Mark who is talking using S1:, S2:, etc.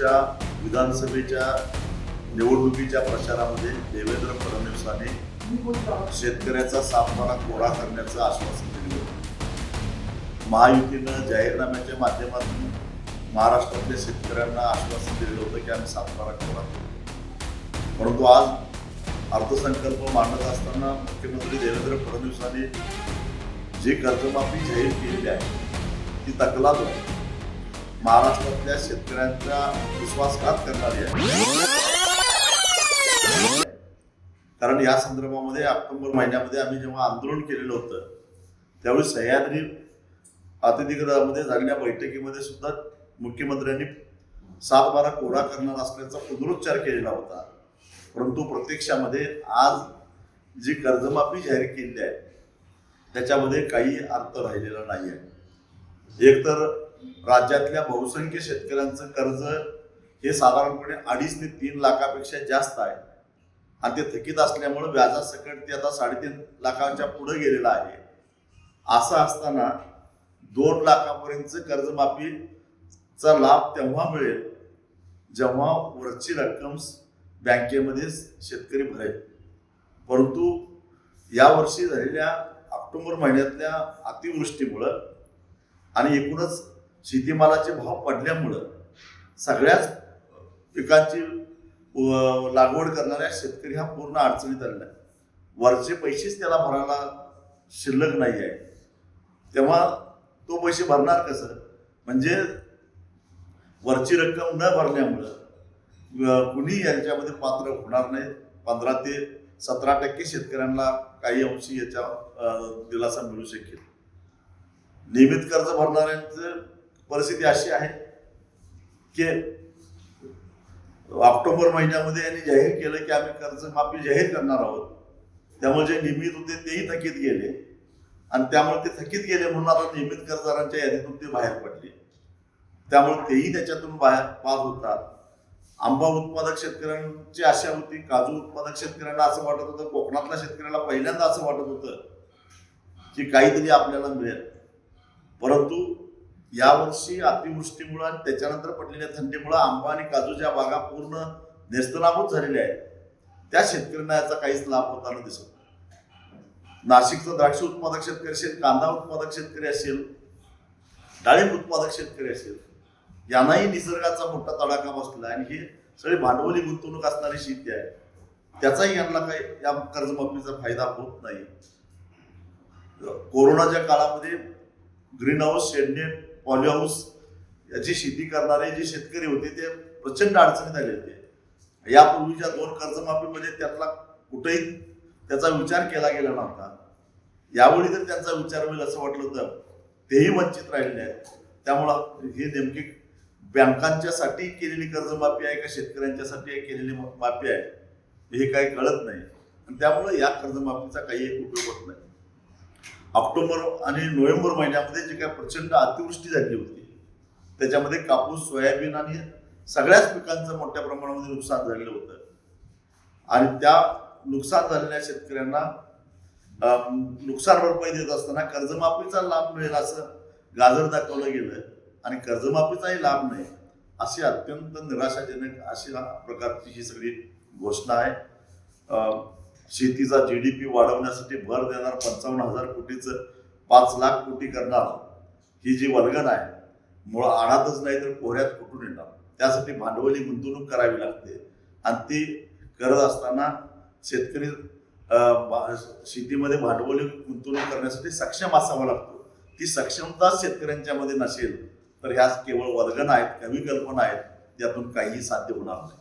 S1: पुढच्या विधानसभेच्या निवडणुकीच्या प्रचारामध्ये देवेंद्र फडणवीसांनी शेतकऱ्याचा सातबारा कोरा करण्याचं आश्वासन दिलं होतं। महायुतीनं जाहीरनाम्याच्या माध्यमातून महाराष्ट्रातल्या शेतकऱ्यांना आश्वासन दिलं होतं की आम्ही सातबारा कोरा करू। परंतु आज अर्थसंकल्प मांडत असताना मुख्यमंत्री देवेंद्र फडणवीसांनी जी कर्जमाफी जाहीर केलेली आहे ती तकलाद आहे, महाराष्ट्रातल्या शेतकऱ्यांचा विश्वासघात करणारी आहे। कारण या संदर्भामध्ये ऑक्टोबर महिन्यामध्ये आम्ही जेव्हा आंदोलन केलेलं होतं त्यावेळी सह्याद्री अतिथीगृहामध्ये झालेल्या बैठकीमध्ये सुद्धा मुख्यमंत्र्यांनी सातबारा कोरा करणार असल्याचा पुनरुच्चार केलेला होता। परंतु प्रत्यक्षामध्ये आज जी कर्जमाफी जाहीर केलेली आहे त्याच्यामध्ये काही अर्थ राहिलेला नाही आहे। एकतर राज्यातल्या बहुसंख्य शेतकऱ्यांचं कर्ज हे साधारणपणे 2.5 ते 3 लाखापेक्षा जास्त आहे आणि ते थकीत असल्यामुळे व्याजासकट ते आता 3.5 लाखाच्या पुढे गेलेलं आहे। असं असताना 2 लाखापर्यंतचं कर्जमाफीचा लाभ तेव्हा मिळेल जेव्हा वरची रक्कम बँकेमध्ये शेतकरी भरेल। परंतु यावर्षी झालेल्या ऑक्टोबर महिन्यातल्या अतिवृष्टीमुळं आणि एकूणच शेतीमालाचे भाव पडल्यामुळं सगळ्याच पिकांची लागवड करणाऱ्या शेतकरी हा पूर्ण अडचणीत आलेला आहे। वरचे पैसेच त्याला भरायला शिल्लक नाही आहे, तेव्हा तो पैसे भरणार कसं? म्हणजे वरची रक्कम न भरल्यामुळं कुणी यांच्यामध्ये पात्र होणार नाही। 15 ते 17% शेतकऱ्यांना काही अंशी याच्या दिलासा मिळू शकेल। नियमित कर्ज भरणाऱ्यांची परिस्थिती अशी आहे की ऑक्टोबर महिन्यामध्ये यांनी जाहीर केलं की आम्ही कर्जमाफी जाहीर करणार आहोत, त्यामुळे जे नियमित होते तेही थकीत गेले आणि त्यामुळे ते थकीत गेले म्हणून आता नियमित कर्जदारांच्या यादीतून ते बाहेर पडले, त्यामुळे तेही त्याच्यातून बाहेर पास होतात। आंबा उत्पादक शेतकऱ्यांची आशा होती, काजू उत्पादक शेतकऱ्यांना असं वाटत होतं, कोकणातल्या शेतकऱ्याला पहिल्यांदा असं वाटत होतं की काहीतरी आपल्याला मिळेल। परंतु यावर्षी अतिवृष्टीमुळे आणि त्याच्यानंतर पडलेल्या थंडीमुळे आंबा आणि काजूच्या बागा पूर्ण नेस्तनाबूत झालेल्या आहेत, त्या शेतकऱ्यांना याचा काहीच लाभ होताना दिसत नाही। नाशिकचा द्राक्ष उत्पादक शेतकरी असेल, कांदा उत्पादक शेतकरी असेल, डाळिंब उत्पादक शेतकरी असेल, यांनाही निसर्गाचा मोठा तडाखा बसला आणि ही सगळी भांडवली गुंतवणूक असणारी शेती आहे, त्याचाही यांना काही या कर्जमाफीचा फायदा होत नाही। कोरोनाच्या काळामध्ये green house, shade net, poly house याची शेती करणारे जे शेतकरी होते ते प्रचंड अडचणीत आले होते। यापूर्वीच्या 2 कर्जमाफीमध्ये त्यातला कुठेही त्याचा विचार केला गेला नव्हता। यावेळी तर त्यांचा विचार होईल असं वाटलं होतं, तेही वंचित राहिले आहेत। त्यामुळं हे नेमकी बँकांच्यासाठी केलेली कर्जमाफी आहे का शेतकऱ्यांच्यासाठी केलेली माफी आहे हे काही कळत नाही आणि त्यामुळे या कर्जमाफीचा काही एक उपयोग होत नाही। ऑक्टोबर आणि नोव्हेंबर महिन्यामध्ये जी काही प्रचंड अतिवृष्टी झाली होती त्याच्यामध्ये कापूस, सोयाबीन आणि सगळ्याच पिकांचं मोठ्या प्रमाणामध्ये नुकसान झालेलं होतं आणि त्या नुकसान झालेल्या शेतकऱ्यांना नुकसान भरपाई देत असताना कर्जमाफीचा लाभ मिळेल असं गाजर दाखवलं गेलं आणि कर्जमाफीचाही लाभ नाही, अशी अत्यंत निराशाजनक अशा प्रकारची ही सगळी घोषणा आहे। शेतीचा GDP वाढवण्यासाठी भर देणार 55,000 कोटीचं 5 लाख कोटी करणार ही जी वल्गण आहे मुळं आणातच नाही तर पोऱ्यात कुठून येणार। त्यासाठी भांडवली गुंतवणूक करावी लागते आणि ती करत असताना शेतकरी शेतीमध्ये भांडवली गुंतवणूक करण्यासाठी सक्षम असावा लागतो। ती सक्षमता शेतकऱ्यांच्या मध्ये नसेल तर ह्या केवळ वल्गण आहेत, कमी कल्पना आहेत, त्यातून काहीही साध्य होणार नाही।